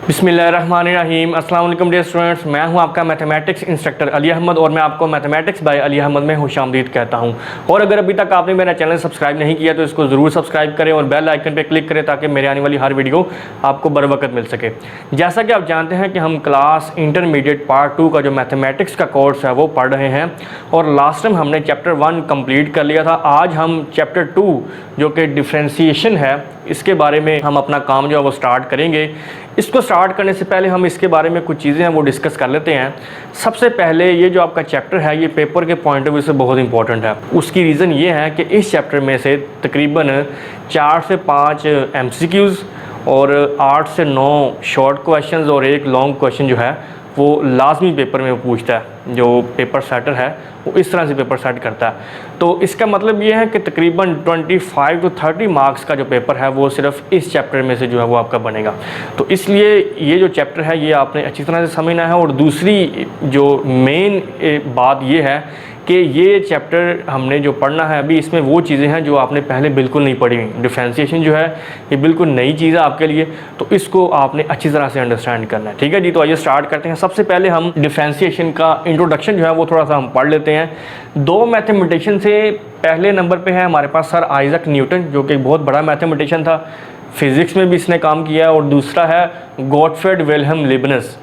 बिस्मिल्लाहिर्रहमानिर्रहीम। अस्सलाम वालेकुम डियर स्टूडेंट्स, मैं हूं आपका मैथमेटिक्स इंस्ट्रक्टर अली अहमद और मैं आपको मैथमेटिक्स बाय अली अहमद में खुशामदीद कहता हूं। और अगर अभी तक आपने मेरा चैनल सब्सक्राइब नहीं किया तो इसको ज़रूर सब्सक्राइब करें और बेल आइकन पर क्लिक करें ताकि मेरे आने वाली हर वीडियो आपको बर वक्त मिल सके। जैसा कि आप जानते हैं कि हम क्लास इंटरमीडिएट पार्ट 2 का जो मैथमेटिक्स का कोर्स है वो पढ़ रहे हैं और लास्ट टाइम हमने चैप्टर 1 कंप्लीट कर लिया था। आज हम चैप्टर 2 जो कि डिफ्रेंसीशन है इसके बारे में हम अपना काम जो है वो स्टार्ट करेंगे। इसको स्टार्ट करने से पहले हम इसके बारे में कुछ चीज़ें हैं वो डिस्कस कर लेते हैं। सबसे पहले ये जो आपका चैप्टर है ये पेपर के पॉइंट ऑफ व्यू से बहुत इंपॉर्टेंट है। उसकी रीज़न ये है कि इस चैप्टर में से तकरीबन 4 से 5 MCQs और 8 से 9 शॉर्ट क्वेश्चंस और एक लॉन्ग क्वेश्चन जो है वो लाजमी पेपर में पूछता है। जो पेपर सेटर है वो इस तरह से पेपर सेट करता है। तो इसका मतलब ये है कि तकरीबन 25 से 30 मार्क्स का जो पेपर है वो सिर्फ इस चैप्टर में से जो है वो आपका बनेगा। तो इसलिए ये जो चैप्टर है ये आपने अच्छी तरह से समझना है। और दूसरी जो मेन बात ये है कि ये चैप्टर हमने जो पढ़ना है अभी इसमें वो चीज़ें हैं जो आपने पहले बिल्कुल नहीं पढ़ी हुई। डिफ्रेंशिएशन जो है ये बिल्कुल नई चीज़ है आपके लिए, तो इसको आपने अच्छी तरह से अंडरस्टैंड करना है। ठीक है जी, तो आइए स्टार्ट करते हैं। सबसे पहले हम डिफ्रेंशिएशन का इंट्रोडक्शन जो है वो थोड़ा सा हम पढ़ लेते हैं। दो मैथमेटिशियन से पहले नंबर पर है हमारे पास सर आइजक न्यूटन, जो कि बहुत बड़ा मैथमेटिशियन था, फिज़िक्स में भी इसने काम किया। और दूसरा है गॉटफ्रेड विल्हेम लीबनिज़।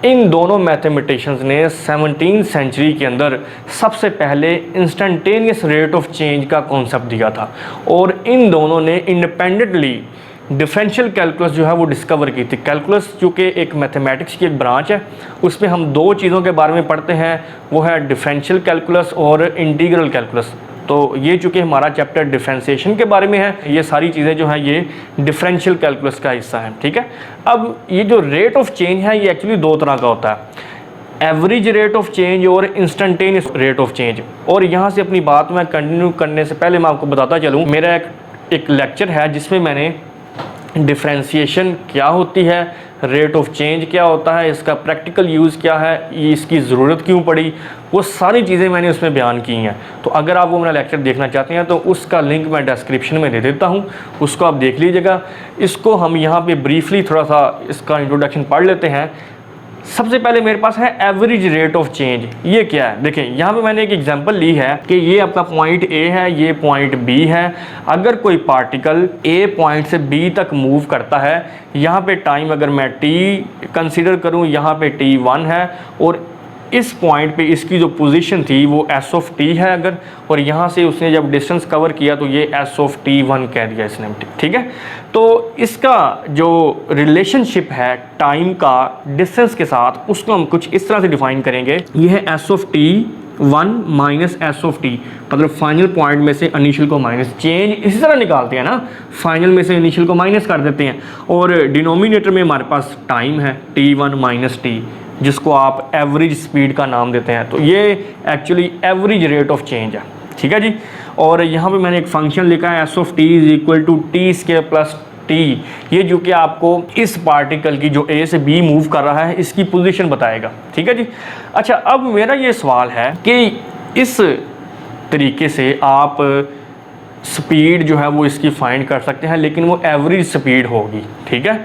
इन दोनों मैथमेटिशियंस ने 17वीं सेंचुरी के अंदर सबसे पहले इंस्टेंटेनियस रेट ऑफ चेंज का कॉन्सेप्ट दिया था और इन दोनों ने इंडिपेंडेंटली डिफरेंशियल कैलकुलस जो है वो डिस्कवर की थी। कैलकुलस जो कि एक मैथमेटिक्स की एक ब्रांच है, उसमें हम दो चीज़ों के बारे में पढ़ते हैं, वो है डिफरेंशियल कैलकुलस और इंटीग्रल कैलकुलस। तो ये चूँकि हमारा चैप्टर डिफ्रेंशिएशन के बारे में है, ये सारी चीज़ें जो हैं ये डिफरेंशियल कैलकुलस का हिस्सा है। ठीक है, अब ये जो रेट ऑफ चेंज है ये एक्चुअली दो तरह का होता है, एवरेज रेट ऑफ चेंज और इंस्टेंटेनियस रेट ऑफ चेंज। और यहाँ से अपनी बात मैं कंटिन्यू करने से पहले मैं आपको बताता चलूँ, मेरा एक लेक्चर है जिसमें मैंने डिफ्रेंशिएशन क्या होती है, रेट ऑफ चेंज क्या होता है, इसका प्रैक्टिकल यूज़ क्या है, ये इसकी ज़रूरत क्यों पड़ी, वो सारी चीज़ें मैंने उसमें बयान की हैं। तो अगर आप वो मेरा लेक्चर देखना चाहते हैं तो उसका लिंक मैं डिस्क्रिप्शन में दे देता हूँ, उसको आप देख लीजिएगा। इसको हम यहाँ पे ब्रीफली थोड़ा सा इसका इंट्रोडक्शन पढ़ लेते हैं। सबसे पहले मेरे पास है एवरेज रेट ऑफ चेंज। ये क्या है, देखें यहाँ पे मैंने एक एग्जांपल ली है कि ये आपका पॉइंट ए है, ये पॉइंट बी है। अगर कोई पार्टिकल ए पॉइंट से बी तक मूव करता है, यहाँ पे टाइम अगर मैं टी कंसीडर करूँ, यहाँ पे t1 है और इस पॉइंट पे इसकी जो पोजीशन थी वो s ऑफ t है अगर, और यहाँ से उसने जब डिस्टेंस कवर किया तो ये s ऑफ t1 कह दिया इसने। ठीक है, तो इसका जो रिलेशनशिप है टाइम का डिस्टेंस के साथ उसको हम कुछ इस तरह से डिफाइन करेंगे। ये है s of t1 minus s of t, मतलब फाइनल पॉइंट में से इनिशियल को माइनस, चेंज इसी तरह निकालते हैं ना, फाइनल में से इनिशियल को माइनस कर देते हैं। और डिनोमिनेटर में हमारे पास टाइम है t1 माइनस t, जिसको आप एवरेज स्पीड का नाम देते हैं। तो ये actually average rate of change है। ठीक है जी, और यहाँ पे मैंने एक फंक्शन लिखा है s of t is equal to T square plus t, ये जो कि आपको इस पार्टिकल की जो a से b मूव कर रहा है इसकी पोजीशन बताएगा। ठीक है जी, अच्छा अब मेरा ये सवाल है कि इस तरीके से आप स्पीड जो है वो इसकी फाइंड कर सकते हैं, लेकिन वो एवरेज स्पीड होगी। ठीक है,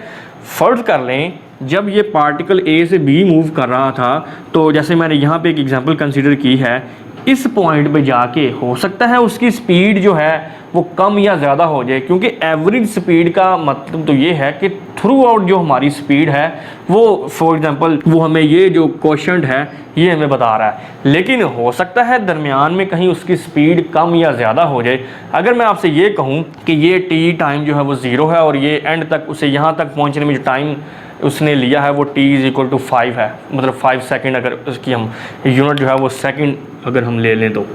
फर्ज कर लें जब ये पार्टिकल ए से बी मूव कर रहा था, तो जैसे मैंने यहाँ पे एक एग्जांपल कंसीडर की है, इस पॉइंट पे जाके हो सकता है उसकी स्पीड जो है वो कम या ज़्यादा हो जाए, क्योंकि एवरेज स्पीड का मतलब तो ये है कि थ्रू आउट जो हमारी स्पीड है वो, फॉर एग्जांपल वो हमें ये जो क्वोशंट है ये हमें बता रहा है, लेकिन हो सकता है दरमियान में कहीं उसकी स्पीड कम या ज़्यादा हो जाए। अगर मैं आपसे ये कहूँ कि ये टी टाइम जो है वो 0 है और ये एंड तक उसे यहाँ तक पहुँचने में जो टाइम उसने लिया है वो t इज़ इक्वल टू 5 है, मतलब 5 सेकेंड अगर उसकी हम यूनिट जो है वो सेकेंड अगर हम ले लें तो।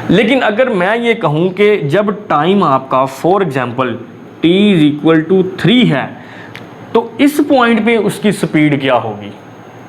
लेकिन अगर मैं ये कहूँ कि जब टाइम आपका for example t is equal to 3 है तो इस पॉइंट पे उसकी स्पीड क्या होगी,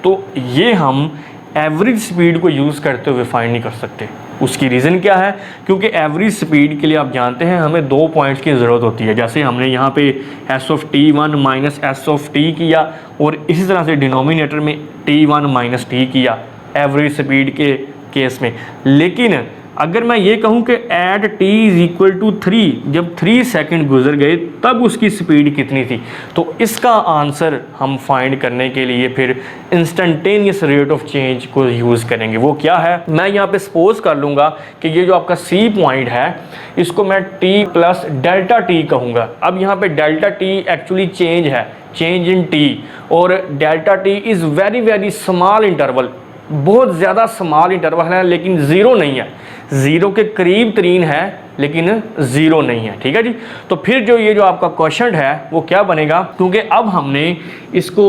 तो ये हम एवरेज स्पीड को यूज़ करते हुए फाइंड नहीं कर सकते। उसकी रीज़न क्या है, क्योंकि एवरेज स्पीड के लिए आप जानते हैं हमें 2 पॉइंट्स की ज़रूरत होती है। जैसे हमने यहाँ पे s of t1 minus s of t किया और इसी तरह से डिनोमिनेटर में t1 माइनस t किया एवरेज स्पीड के केस में। लेकिन अगर मैं ये कहूँ कि at t is equal to 3, जब 3 सेकंड गुजर गए तब उसकी स्पीड कितनी थी, तो इसका आंसर हम फाइंड करने के लिए फिर इंस्टेंटेनियस रेट ऑफ चेंज को यूज़ करेंगे। वो क्या है, मैं यहाँ पे सपोज कर लूँगा कि ये जो आपका C पॉइंट है इसको मैं t प्लस डेल्टा t कहूँगा। अब यहाँ पे डेल्टा t एक्चुअली चेंज है, चेंज इन t, और delta t is very very small interval, बहुत ज़्यादा स्मॉल इंटरवल है, लेकिन ज़ीरो नहीं है, ज़ीरो के करीब तरीन है लेकिन ज़ीरो नहीं है। ठीक है जी। तो फिर जो ये जो आपका क्वेश्चन है वो क्या बनेगा, क्योंकि अब हमने इसको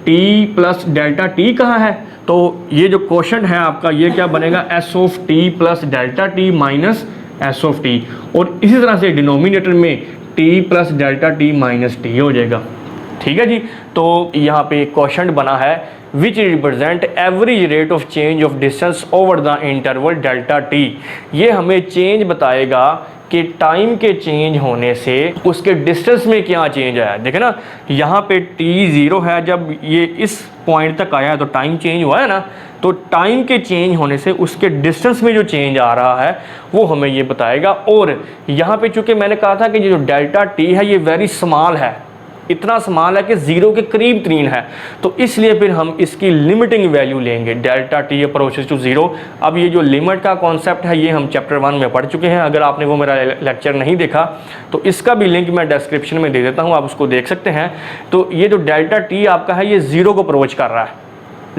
t प्लस डेल्टा t कहा है, तो ये जो क्वेश्चन है आपका ये क्या बनेगा, s of t plus delta t minus s of t, और इसी तरह से डिनोमिनेटर में t plus delta t minus t हो जाएगा। ठीक है जी। तो यहाँ पे क्वेश्चन बना है which represent average rate of change of distance over the interval delta t। ये हमें चेंज बताएगा कि टाइम के चेंज होने से उसके डिस्टेंस में क्या चेंज आया। देखे ना, यहाँ पे t 0 है, जब ये इस पॉइंट तक आया है तो टाइम चेंज हुआ है ना, तो टाइम के चेंज होने से उसके डिस्टेंस में जो चेंज आ रहा है वो हमें ये बताएगा। और यहाँ पे चूँकि मैंने कहा था कि जो डेल्टा t है ये वेरी स्मॉल है, इतना स्मॉल है कि ज़ीरो के करीब तरीन है, तो इसलिए फिर हम इसकी लिमिटिंग वैल्यू लेंगे, delta t approaches to zero. अब ये जो लिमिट का कॉन्सेप्ट है ये हम चैप्टर 1 में पढ़ चुके हैं, अगर आपने वो मेरा लेक्चर नहीं देखा तो इसका भी लिंक मैं डिस्क्रिप्शन में दे देता हूँ, आप उसको देख सकते हैं। तो ये जो डेल्टा t आपका है ये ज़ीरो को अप्रोच कर रहा है,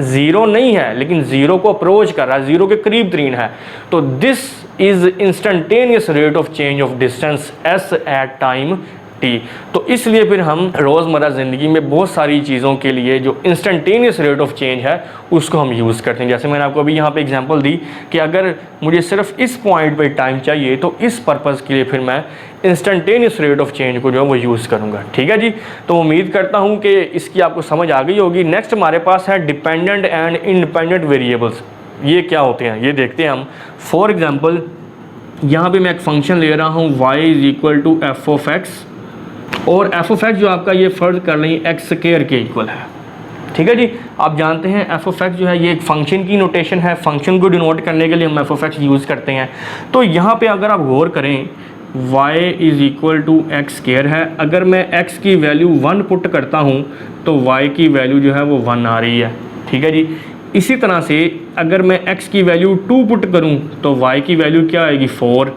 ज़ीरो नहीं है लेकिन ज़ीरो को अप्रोच कर रहा है, ज़ीरो के करीब तरीन है, तो this is instantaneous rate of change of distance s at time t। तो इसलिए फिर हम रोज़मर्रा ज़िंदगी में बहुत सारी चीज़ों के लिए जो इंस्टेंटेनियस रेट ऑफ चेंज है उसको हम यूज़ करते हैं। जैसे मैंने आपको अभी यहाँ पे एग्जांपल दी कि अगर मुझे सिर्फ इस पॉइंट पे टाइम चाहिए तो इस पर्पज़ के लिए फिर मैं इंस्टेंटेनियस रेट ऑफ चेंज को जो है वो यूज़ करूँगा। ठीक है जी। तो उम्मीद करता हूँ कि इसकी आपको समझ आ गई होगी। नेक्स्ट हमारे पास है डिपेंडेंट एंड इंडिपेंडेंट वेरिएबल्स। ये क्या होते हैं ये देखते हैं हम। फॉर एग्ज़ाम्पल यहाँ पर मैं एक फंक्शन ले रहा हूँ y is equal to F of X, और एफ ऑफ एक्स जो आपका ये फ़र्ज कर लें एक्स स्क्वायर के इक्वल है। ठीक है जी। आप जानते हैं एफ ऑफ एक्स जो है ये एक फंक्शन की नोटेशन है, फंक्शन को डिनोट करने के लिए हम एफ ऑफ एक्स यूज़ करते हैं। तो यहाँ पे अगर आप गौर करें y is equal to x square है, अगर मैं x की वैल्यू 1 पुट करता हूँ तो y की वैल्यू जो है वो 1 आ रही है। ठीक है जी। इसी तरह से अगर मैं x की वैल्यू 2 पुट करूँ तो y की वैल्यू क्या आएगी 4,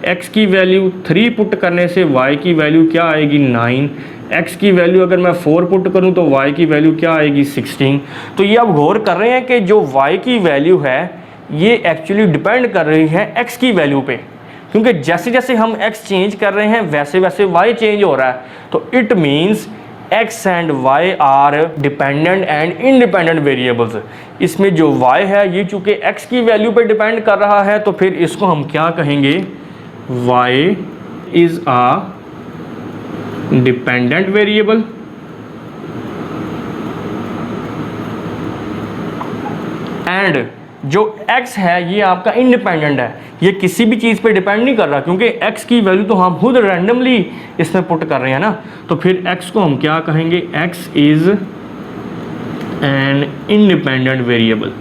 x की वैल्यू 3 पुट करने से y की वैल्यू क्या आएगी 9, x की वैल्यू अगर मैं 4 पुट करूं तो y की वैल्यू क्या आएगी 16। तो ये आप गौर कर रहे हैं कि जो y की वैल्यू है ये एक्चुअली डिपेंड कर रही है x की वैल्यू पे, क्योंकि जैसे जैसे हम x चेंज कर रहे हैं वैसे वैसे y चेंज हो रहा है। तो it means x and y are dependent and independent variables. इसमें जो y है ये चूँकि x की वैल्यू पे डिपेंड कर रहा है तो फिर इसको हम क्या कहेंगे, y is a dependent variable and जो x है ये आपका इंडिपेंडेंट है, ये किसी भी चीज़ पे डिपेंड नहीं कर रहा, क्योंकि x की वैल्यू तो हम खुद रैंडमली इसमें पुट कर रहे हैं ना। तो फिर x को हम क्या कहेंगे, x is an independent variable।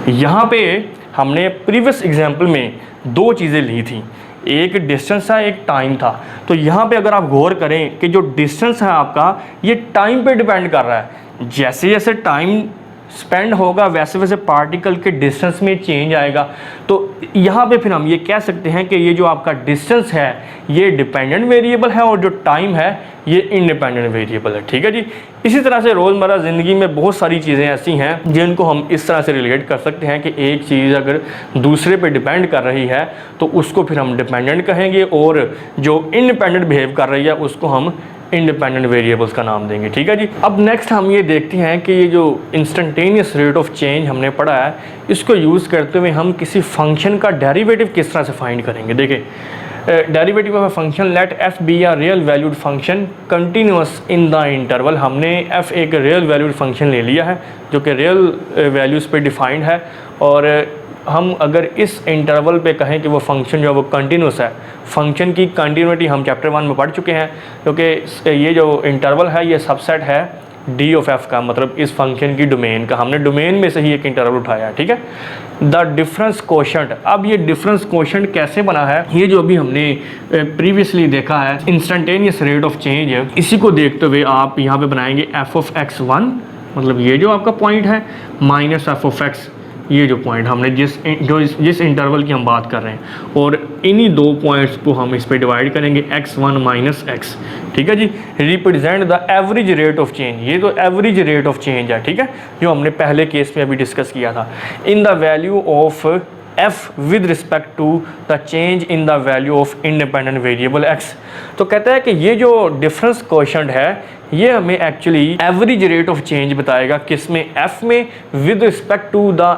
यहाँ पे हमने प्रीवियस एग्जाम्पल में दो चीज़ें ली थी, एक डिस्टेंस था एक टाइम था। तो यहाँ पे अगर आप गौर करें कि जो डिस्टेंस है आपका ये टाइम पे डिपेंड कर रहा है, जैसे जैसे टाइम स्पेंड होगा वैसे वैसे पार्टिकल के डिस्टेंस में चेंज आएगा। तो यहाँ पे फिर हम ये कह सकते हैं कि ये जो आपका डिस्टेंस है ये डिपेंडेंट वेरिएबल है और जो टाइम है ये इंडिपेंडेंट वेरिएबल है। ठीक है जी। इसी तरह से रोज़मर्रा ज़िंदगी में बहुत सारी चीज़ें ऐसी हैं जिनको हम इस तरह से रिलेट कर सकते हैं कि एक चीज़ अगर दूसरे पे डिपेंड कर रही है तो उसको फिर हम डिपेंडेंट कहेंगे, और जो इंडिपेंडेंट बिहेव कर रही है उसको हम इंडिपेंडेंट वेरिएबल्स का नाम देंगे। ठीक है जी। अब नेक्स्ट हम ये देखते हैं कि ये जो इंस्टेंटेनियस रेट ऑफ चेंज हमने पढ़ा है इसको यूज़ करते हुए हम किसी फंक्शन का डेरिवेटिव किस तरह से फाइंड करेंगे। देखिए, derivative of a function let f be a real valued function continuous in the interval. हमने एफ एक रियल वैल्यूड फंक्शन ले लिया है जो कि रियल वैल्यूज़ पे डिफाइंड है, और हम अगर इस इंटरवल पे कहें कि वो फंक्शन जो है वो कंटिन्यूस है, फंक्शन की कंटिन्यूटी हम चैप्टर 1 में पढ़ चुके हैं, क्योंकि ये जो इंटरवल है ये सबसेट है डी ऑफ एफ का मतलब इस फंक्शन की डोमेन का, हमने डोमेन में से ही एक इंटरवल उठाया, ठीक है। द डिफरेंस कोशेंट, अब ये डिफरेंस कोशेंट कैसे बना है, ये जो अभी हमने प्रीवियसली देखा है इंस्टेंटेनियस रेट ऑफ चेंज है, इसी को देखते हुए आप यहाँ पे बनाएंगे एफ ऑफ एक्स वन, मतलब ये जो आपका पॉइंट है, माइनस एफ ऑफ एक्स, ये जो पॉइंट हमने जिस इंटरवल की हम बात कर रहे हैं, और इन्हीं दो पॉइंट्स को हम इस पे डिवाइड करेंगे x1 माइनस एक्स, ठीक है जी। Represent the average rate of change, ये तो एवरेज रेट ऑफ चेंज है, ठीक है, जो हमने पहले केस में अभी डिस्कस किया था। In the value of f with respect to the change in the value of independent variable x। तो कहता है कि ये जो डिफरेंस कोशेंट है ये हमें actually average rate of change बताएगा, किस में, f में, with respect to the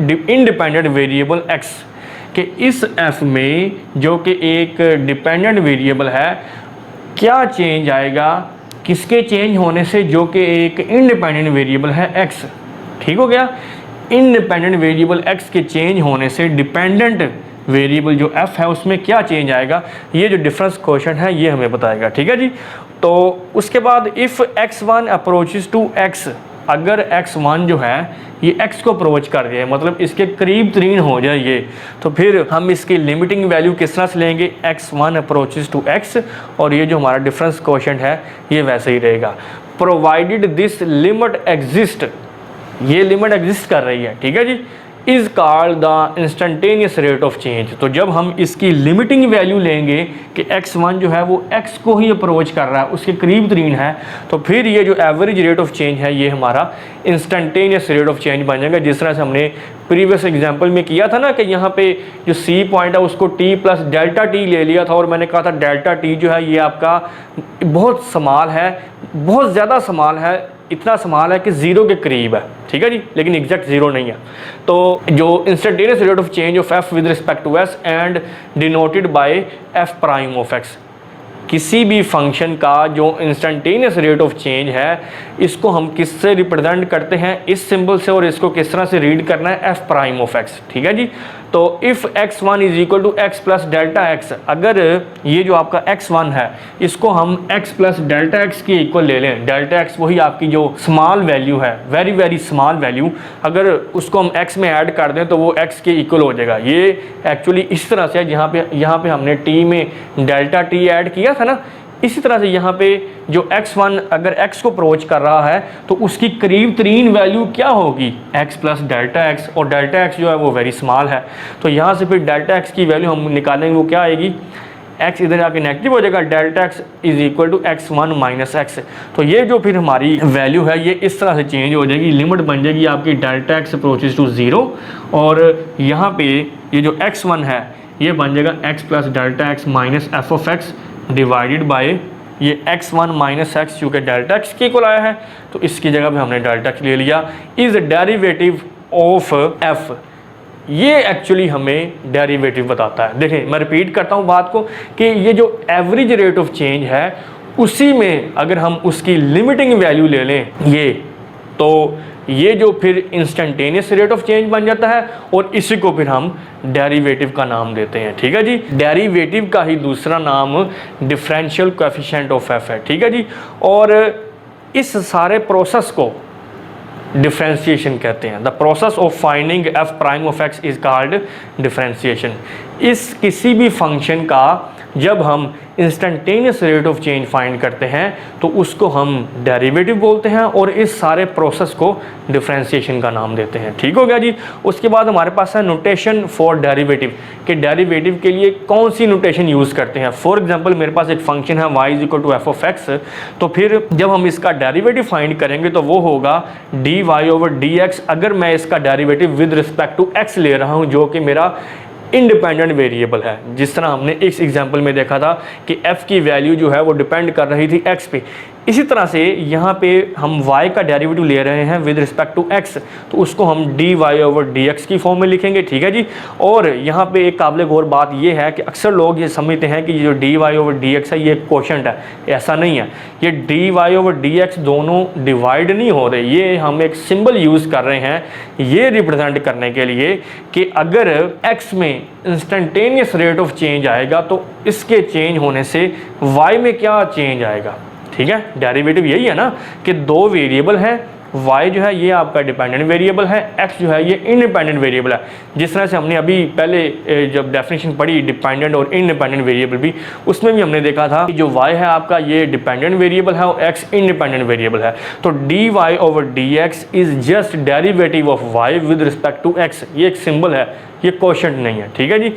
independent variable x, कि इस f में जो कि एक डिपेंडेंट वेरिएबल है क्या चेंज आएगा, किसके चेंज होने से, जो कि एक इंडिपेंडेंट वेरिएबल है x, ठीक हो गया। इंडिपेंडेंट वेरिएबल x के चेंज होने से डिपेंडेंट वेरिएबल जो f है उसमें क्या चेंज आएगा, ये जो डिफरेंस कोशेंट है ये हमें बताएगा, ठीक है जी। तो उसके बाद if x1 approaches to x, अगर x1 जो है ये x को अप्रोच कर जाए, मतलब इसके करीब तरीन हो जाए ये, तो फिर हम इसकी लिमिटिंग वैल्यू किस तरह से लेंगे, x1 अप्रोचेस टू x, और ये जो हमारा डिफरेंस कोशेंट है ये वैसे ही रहेगा। प्रोवाइडेड दिस लिमिट एग्जिस्ट, ये लिमिट एग्जिस्ट कर रही है, ठीक है जी, is called the instantaneous rate of change. तो जब हम इसकी लिमिटिंग वैल्यू लेंगे कि x1 जो है वो x को ही अप्रोच कर रहा है, उसके करीब तरीन है, तो फिर ये जो एवरेज रेट ऑफ चेंज है ये हमारा इंस्टेंटेनियस रेट ऑफ चेंज बन जाएगा। जिस तरह से हमने प्रीवियस एग्जांपल में किया था ना कि यहाँ पे जो c पॉइंट है उसको t प्लस डेल्टा t ले लिया था, और मैंने कहा था डेल्टा t जो है ये आपका बहुत स्मॉल है, बहुत ज़्यादा स्मॉल है, इतना स्मॉल है कि ज़ीरो के करीब है, ठीक है जी, लेकिन एग्जैक्ट ज़ीरो नहीं है। तो जो instantaneous rate of change of f with respect to s and denoted by f prime of x, किसी भी फंक्शन का जो इंस्टेंटेनियस रेट ऑफ चेंज है इसको हम किससे रिप्रेजेंट करते हैं, इस सिंबल से, और इसको किस तरह से रीड करना है, f प्राइम ऑफ x, ठीक है जी। तो if x1 is equal to x plus delta x, अगर ये जो आपका x1 है इसको हम x प्लस डेल्टा x के इक्वल ले लें, डेल्टा x वही आपकी जो स्मॉल वैल्यू है, वेरी वेरी स्मॉल वैल्यू, अगर उसको हम x में ऐड कर दें तो वो x के इक्वल हो जाएगा। ये एक्चुअली इस तरह से है, यहाँ पे हमने t में डेल्टा t ऐड किया था ना, इसी तरह से यहाँ पे जो x1 अगर x को अप्रोच कर रहा है तो उसकी करीब तरीन वैल्यू क्या होगी, x प्लस डेल्टा x, और डेल्टा x जो है वो वेरी स्मॉल है, तो यहाँ से फिर डेल्टा x की वैल्यू हम निकालेंगे, वो क्या आएगी, x इधर आके नेगेटिव हो जाएगा, delta x is equal to x1 minus x. तो ये जो फिर हमारी वैल्यू है ये इस तरह से चेंज हो जाएगी, लिमिट बन जाएगी आपकी delta x approaches to zero, और यहाँ पे ये जो x1 है ये बन जाएगा x plus delta x minus F of x divided by ये x1 माइनस एक्स, चूँकि डेल्टा x के इक्वल आया है तो इसकी जगह पे हमने डेल्टा x ले लिया, इज डेरिवेटिव ऑफ f। ये एक्चुअली हमें डेरिवेटिव बताता है। देखें मैं रिपीट करता हूँ बात को कि ये जो एवरेज रेट ऑफ चेंज है उसी में अगर हम उसकी लिमिटिंग वैल्यू ले लें ये, तो ये जो फिर इंस्टेंटेनियस रेट ऑफ चेंज बन जाता है, और इसी को फिर हम डेरिवेटिव का नाम देते हैं, ठीक है जी। डेरिवेटिव का ही दूसरा नाम डिफरेंशियल कोएफिशिएंट ऑफ f है, ठीक है जी। और इस सारे प्रोसेस को डिफरेंशिएशन कहते हैं। The process of finding f prime of x is called differentiation. इस किसी भी फंक्शन का जब हम instantaneous rate of change find करते हैं तो उसको हम डेरिवेटिव बोलते हैं, और इस सारे प्रोसेस को डिफरेंशिएशन का नाम देते हैं, ठीक हो गया जी। उसके बाद हमारे पास है नोटेशन फॉर डेरिवेटिव, कि डेरिवेटिव के लिए कौन सी नोटेशन यूज़ करते हैं। फॉर एग्जांपल मेरे पास एक फंक्शन है y is equal to F of x, तो फिर जब हम इसका डेरिवेटिव फाइंड करेंगे तो वो होगा dy ओवर dx, अगर मैं इसका derivative with respect to x ले रहा हूँ जो कि मेरा इंडिपेंडेंट वेरिएबल है। जिस तरह हमने इस एग्जांपल में देखा था कि f की वैल्यू जो है वो डिपेंड कर रही थी x पे, इसी तरह से यहाँ पे हम y का डेरिवेटिव ले रहे हैं विद रिस्पेक्ट टू x, तो उसको हम dy ओवर dx की फॉर्म में लिखेंगे, ठीक है जी। और यहाँ पे एक काबिल गौर बात ये है कि अक्सर लोग ये समझते हैं कि ये जो dy ओवर dx है ये कोशेंट है, ऐसा नहीं है। ये dy ओवर dx दोनों डिवाइड नहीं हो रहे, ये हम एक सिंबल यूज़ कर रहे हैं ये रिप्रेजेंट करने के लिए कि अगर x में इंस्टेंटेनियस रेट ऑफ चेंज आएगा तो इसके चेंज होने से y में क्या चेंज आएगा, ठीक है, डेरिवेटिव यही है ना कि दो वेरिएबल हैं, y जो है ये आपका डिपेंडेंट वेरिएबल है, x जो है ये इंडिपेंडेंट वेरिएबल है। जिस तरह से हमने अभी पहले जब डेफिनेशन पढ़ी डिपेंडेंट और इंडिपेंडेंट वेरिएबल भी, उसमें भी हमने देखा था कि जो y है आपका ये डिपेंडेंट वेरिएबल है और x इंडिपेंडेंट वेरिएबल है। तो dy over dx is just derivative of y with respect to x। ये एक सिंबल है, ये क्वोशंट नहीं है, ठीक है जी।